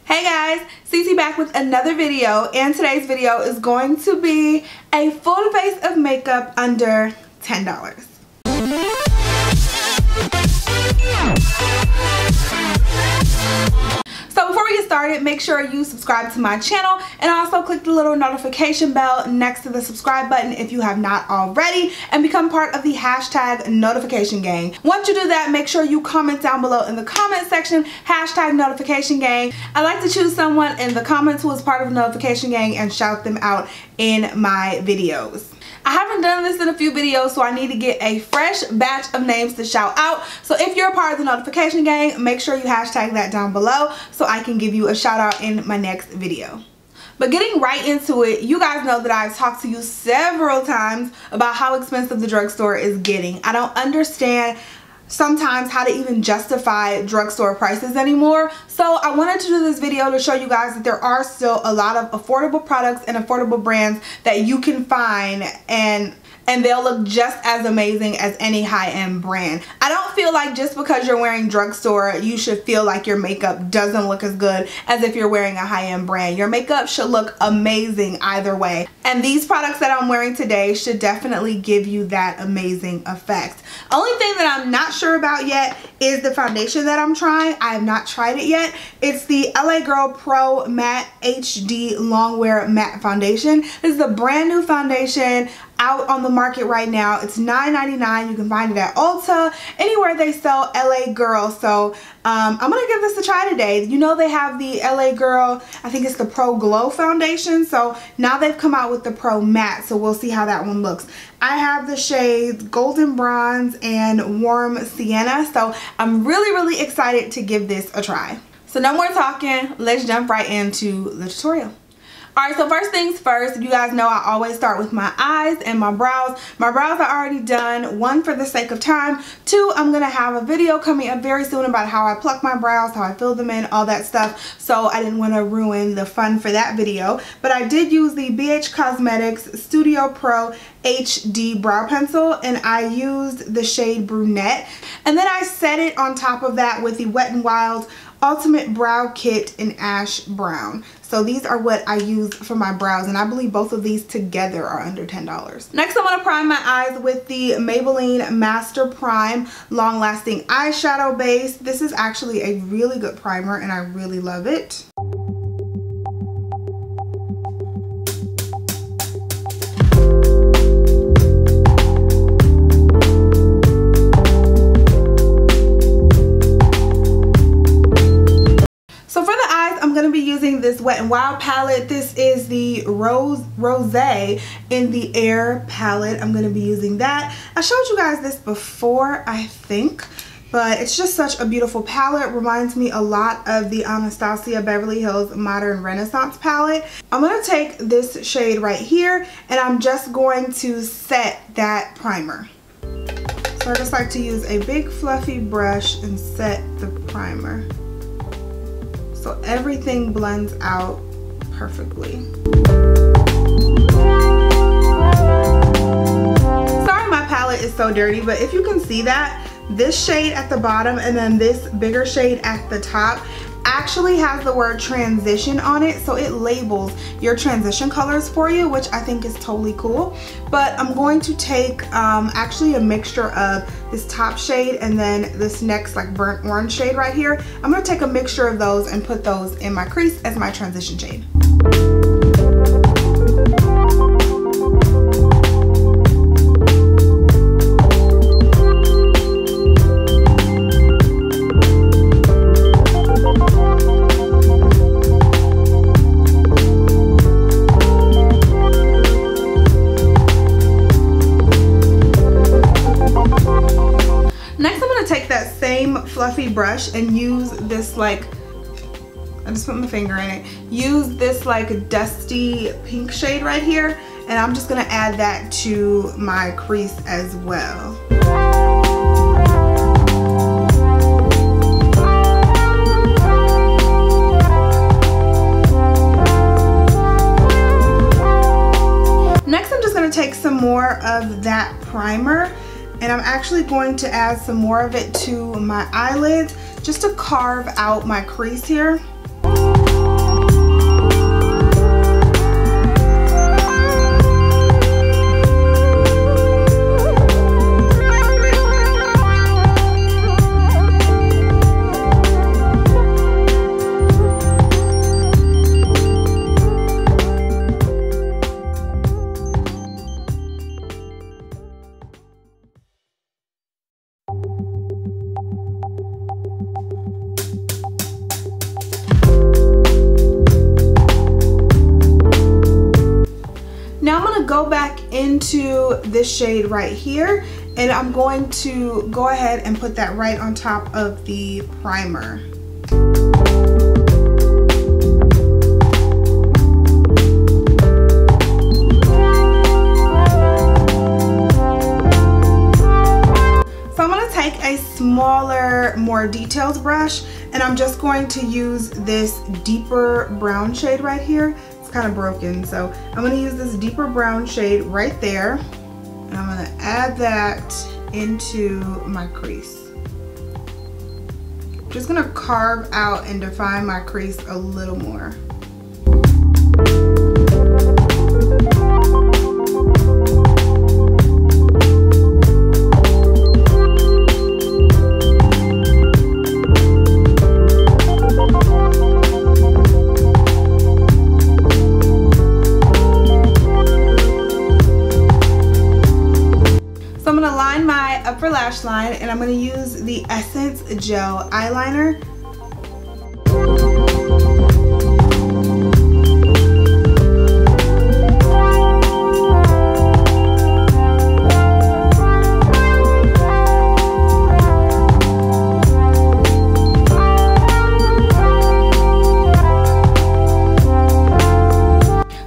Hey guys, Cece back with another video, and today's video is going to be a full face of makeup under $10. So before we get started, make sure you subscribe to my channel and also click the little notification bell next to the subscribe button if you have not already, and become part of the hashtag notification gang. Once you do that, make sure you comment down below in the comment section, hashtag notification gang. I like to choose someone in the comments who is part of the notification gang and shout them out in my videos. I haven't done this in a few videos, so I need to get a fresh batch of names to shout out. So if you're a part of the notification gang, make sure you hashtag that down below so I can give you a shout out in my next video. But getting right into it, you guys know that I've talked to you several times about how expensive the drugstore is getting. I don't understand sometimes how to even justify drugstore prices anymore. So I wanted to do this video to show you guys that there are still a lot of affordable products and affordable brands that you can find, and they'll look just as amazing as any high-end brand. I don't feel like just because you're wearing drugstore, you should feel like your makeup doesn't look as good as if you're wearing a high-end brand. Your makeup should look amazing either way. And these products that I'm wearing today should definitely give you that amazing effect. Only thing that I'm not sure about yet is the foundation that I'm trying. I have not tried it yet. It's the LA Girl Pro Matte HD Longwear Matte Foundation. This is a brand new foundation out on the market right now. It's $9.99. You can find it at Ulta, anywhere they sell LA Girl. So I'm gonna give this a try today. You know, they have the LA Girl, I think it's the Pro Glow foundation. So now they've come out with the Pro Matte, so we'll see how that one looks. I have the shades Golden Bronze and Warm Sienna, so I'm really excited to give this a try. So no more talking, let's jump right into the tutorial. Alright, so first things first, you guys know I always start with my eyes and my brows. My brows are already done, one for the sake of time. Two, I'm going to have a video coming up very soon about how I pluck my brows, how I fill them in, all that stuff. So I didn't want to ruin the fun for that video. But I did use the BH Cosmetics Studio Pro HD brow pencil, and I used the shade Brunette. And then I set it on top of that with the Wet n Wild Ultimate Brow Kit in Ash Brown. So these are what I use for my brows, and I believe both of these together are under $10. Next, I'm going to prime my eyes with the Maybelline Master Prime Long Lasting Eyeshadow Base. This is actually a really good primer, and I really love it. Using this Wet n Wild palette. This is the Rosé in the Air palette. I'm going to be using that. I showed you guys this before, I think, but it's just such a beautiful palette. Reminds me a lot of the Anastasia Beverly Hills Modern Renaissance palette. I'm going to take this shade right here, and I'm just going to set that primer. So I just like to use a big fluffy brush and set the primer, so everything blends out perfectly. Sorry my palette is so dirty, but if you can see that, this shade at the bottom and then this bigger shade at the top actually has the word transition on it, so it labels your transition colors for you, which I think is totally cool. But I'm going to take actually a mixture of this top shade and then this next like burnt orange shade right here. I'm going to take a mixture of those and put those in my crease as my transition shade. Fluffy brush and use this, like, I just put my finger in it, use this like dusty pink shade right here, and I'm just gonna add that to my crease as well. Next, I'm just gonna take some more of that primer, and I'm actually going to add some more of it to my eyelids just to carve out my crease here. go back into this shade right here, and I'm going to go ahead and put that right on top of the primer. A smaller, more detailed brush, and I'm just going to use this deeper brown shade right here. It's kind of broken, so I'm going to use this deeper brown shade right there, and I'm going to add that into my crease. I'm just going to carve out and define my crease a little more. Upper lash line, and I'm going to use the Essence Gel Eyeliner.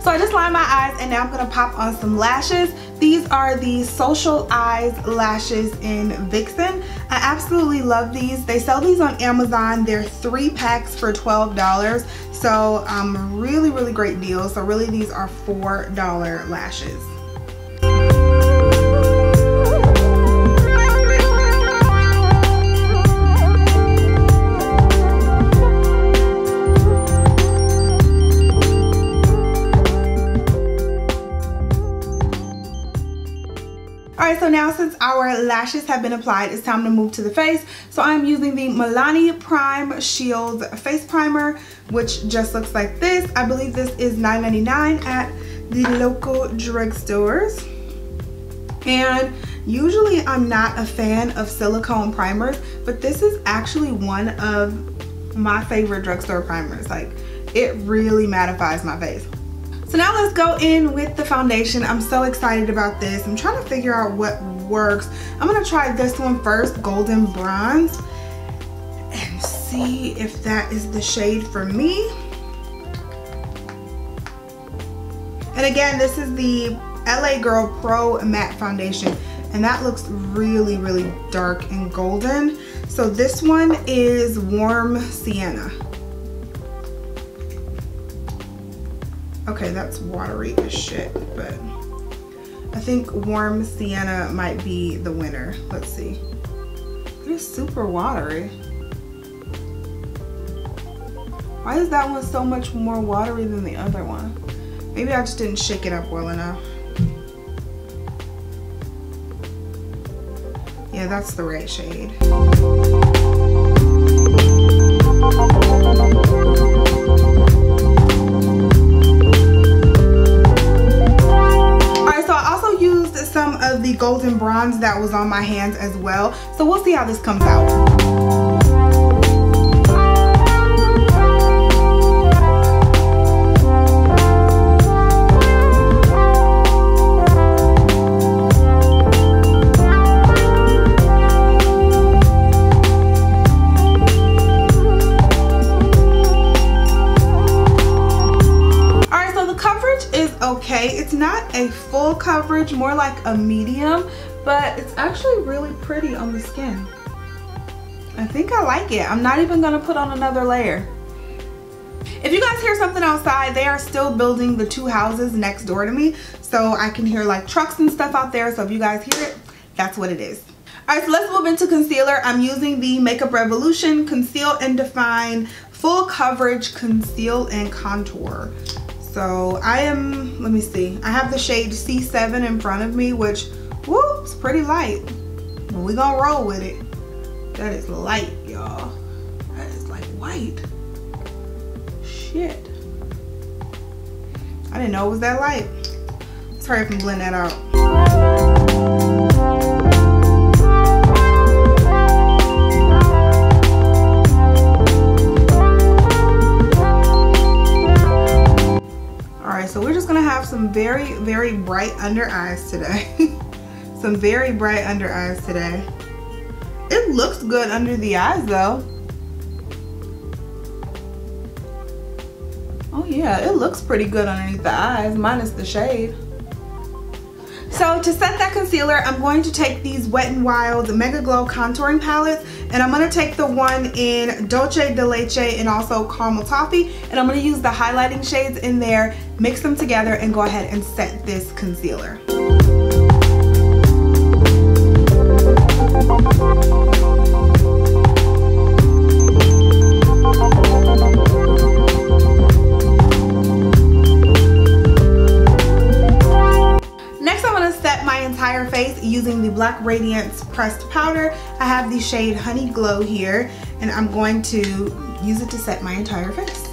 So I just lined my eyes, and now I'm going to pop on some lashes. These are the Social Eyes lashes in Vixen. I absolutely love these. They sell these on Amazon. They're 3 packs for $12. So really, really great deal. So really these are $4 lashes. Alright, so now since our lashes have been applied, it's time to move to the face. So I'm using the Milani Prime Shield Face Primer, which just looks like this. I believe this is $9.99 at the local drugstores. And usually I'm not a fan of silicone primers, but this is actually one of my favorite drugstore primers. Like, it really mattifies my face. So now let's go in with the foundation. I'm so excited about this. I'm trying to figure out what works. I'm gonna try this one first, Golden Bronze, and see if that is the shade for me. And again, this is the LA Girl Pro Matte Foundation, and that looks really, really dark and golden. So this one is Warm Sienna. Okay, that's watery as shit, but I think Warm Sienna might be the winner. Let's see. It is super watery. Why is that one so much more watery than the other one? Maybe I just didn't shake it up well enough. Yeah, that's the right shade. Some of the golden bronze that was on my hands as well, so we'll see how this comes out. Okay, it's not a full coverage, more like a medium, but it's actually really pretty on the skin. I think I like it. I'm not even gonna put on another layer. If you guys hear something outside, they are still building the 2 houses next door to me, so I can hear like trucks and stuff out there. So if you guys hear it, that's what it is. Alright, so let's move into concealer. I'm using the Makeup Revolution Conceal and Define Full Coverage Conceal and Contour. So I am, let me see, I have the shade C7 in front of me, which, whoo, it's pretty light. But we gonna roll with it. That is light, y'all. That is like white. Shit. I didn't know it was that light. Let's hurry up and blend that out. So we're just gonna have have some very, very bright under eyes today. Some very bright under eyes today. It looks good under the eyes though. Oh yeah, it looks pretty good underneath the eyes, minus the shade. So to set that concealer, I'm going to take these Wet n Wild Mega Glow contouring palettes, and I'm going to take the one in Dolce de Leche and also Caramel Toffee, and I'm going to use the highlighting shades in there, mix them together, and go ahead and set this concealer. Entire face using the Black Radiance pressed powder. I have the shade Honey Glow here, and I'm going to use it to set my entire face.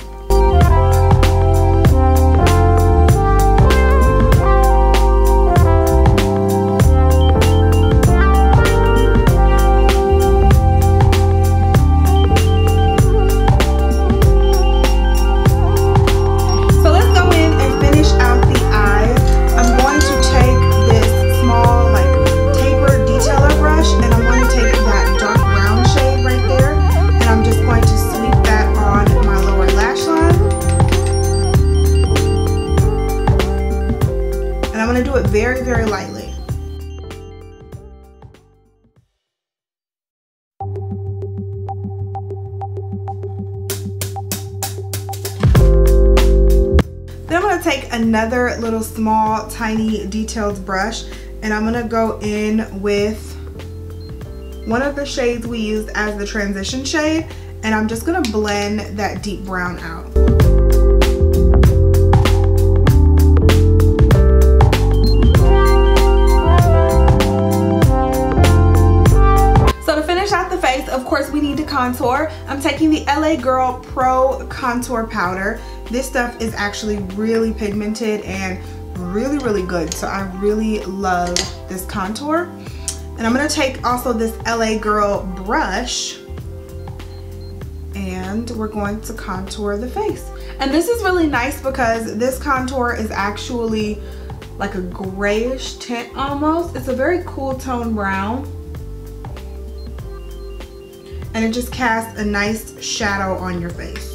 Very, very lightly. Then I'm going to take another little small tiny detailed brush, and I'm going to go in with one of the shades we used as the transition shade, and I'm just going to blend that deep brown out. Of course, we need to contour. I'm taking the LA Girl Pro Contour Powder. This stuff is actually really pigmented and really, really good. So I really love this contour. And I'm going to take also this LA Girl brush, and we're going to contour the face. And this is really nice because this contour is actually like a grayish tint almost. It's a very cool tone brown. And it just casts a nice shadow on your face.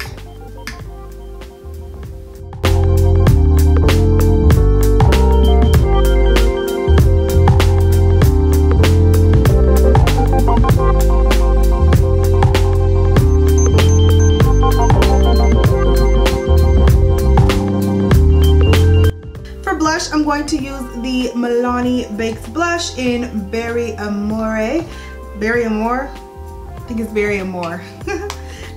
For blush, I'm going to use the Milani Baked Blush in Berry Amore. Berry Amore? I think it's Berry Amore.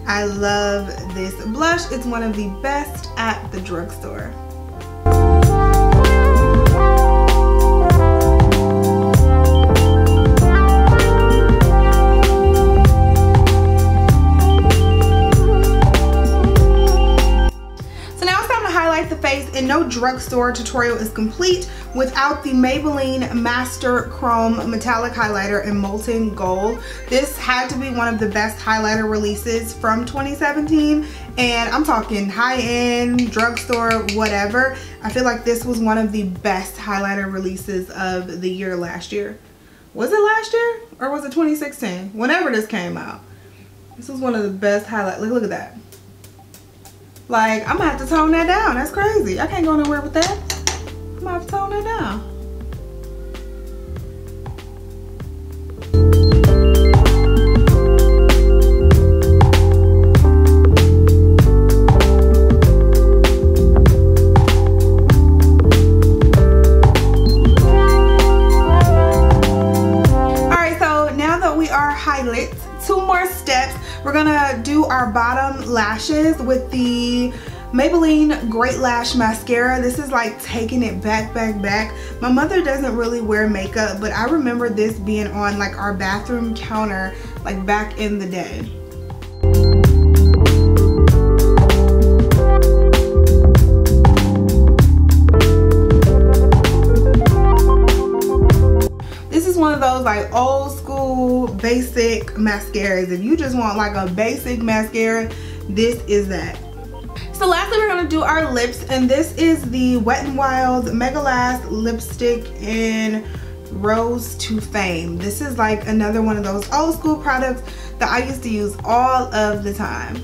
I love this blush. It's one of the best at the drugstore. The face, and no drugstore tutorial is complete without the Maybelline Master Chrome Metallic Highlighter in Molten Gold. This had to be one of the best highlighter releases from 2017, and I'm talking high-end, drugstore, whatever. I feel like this was one of the best highlighter releases of the year last year. Was it last year or was it 2016? Whenever this came out. This was one of the best highlight. Look at that. Like, I'm gonna have to tone that down. That's crazy. I can't go nowhere with that. I'm gonna have to tone that down. Alright, so now that we are highlighted, 2 more steps. We're gonna do our bottom lashes with the Maybelline Great Lash Mascara. This is like taking it back. My mother doesn't really wear makeup, but I remember this being on like our bathroom counter like back in the day. This is one of those like old school basic mascaras. If you just want like a basic mascara, this is that. So lastly, we're gonna do our lips, and this is the Wet n Wild Mega Last lipstick in Rose to Fame. This is like another one of those old school products that I used to use all of the time.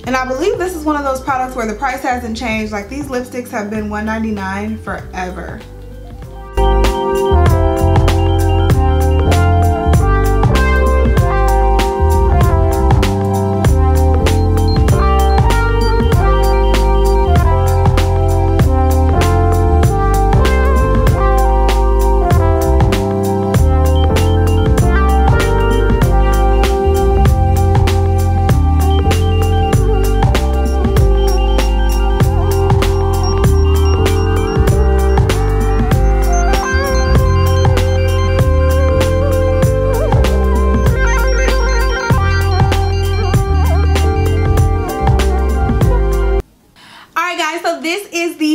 And I believe this is one of those products where the price hasn't changed. Like, these lipsticks have been $1.99 forever.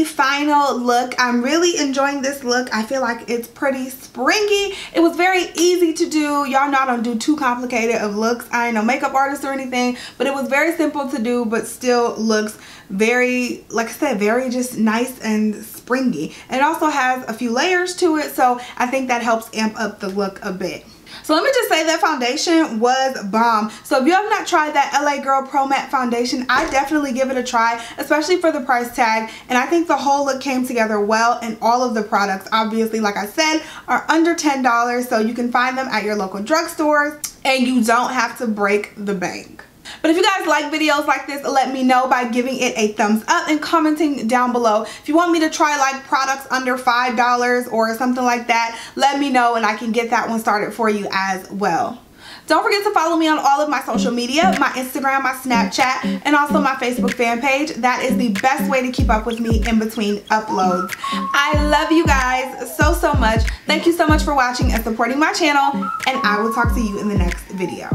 Final look. I'm really enjoying this look. I feel like it's pretty springy. It was very easy to do. Y'all know I don't do too complicated of looks. I ain't no makeup artist or anything, but it was very simple to do, but still looks very, like I said, very just nice and springy. And it also has a few layers to it, so I think that helps amp up the look a bit. So let me just say that foundation was bomb. So if you have not tried that LA Girl Pro Matte foundation, I definitely give it a try, especially for the price tag. And I think the whole look came together well, and all of the products, obviously, like I said, are under $10. So you can find them at your local drugstores, and you don't have to break the bank. But if you guys like videos like this, let me know by giving it a thumbs up and commenting down below. If you want me to try like products under $5 or something like that, let me know and I can get that one started for you as well. Don't forget to follow me on all of my social media, my Instagram, my Snapchat, and also my Facebook fan page. That is the best way to keep up with me in between uploads. I love you guys so, so much. Thank you so much for watching and supporting my channel, and I will talk to you in the next video.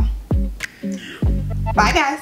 Bye, guys.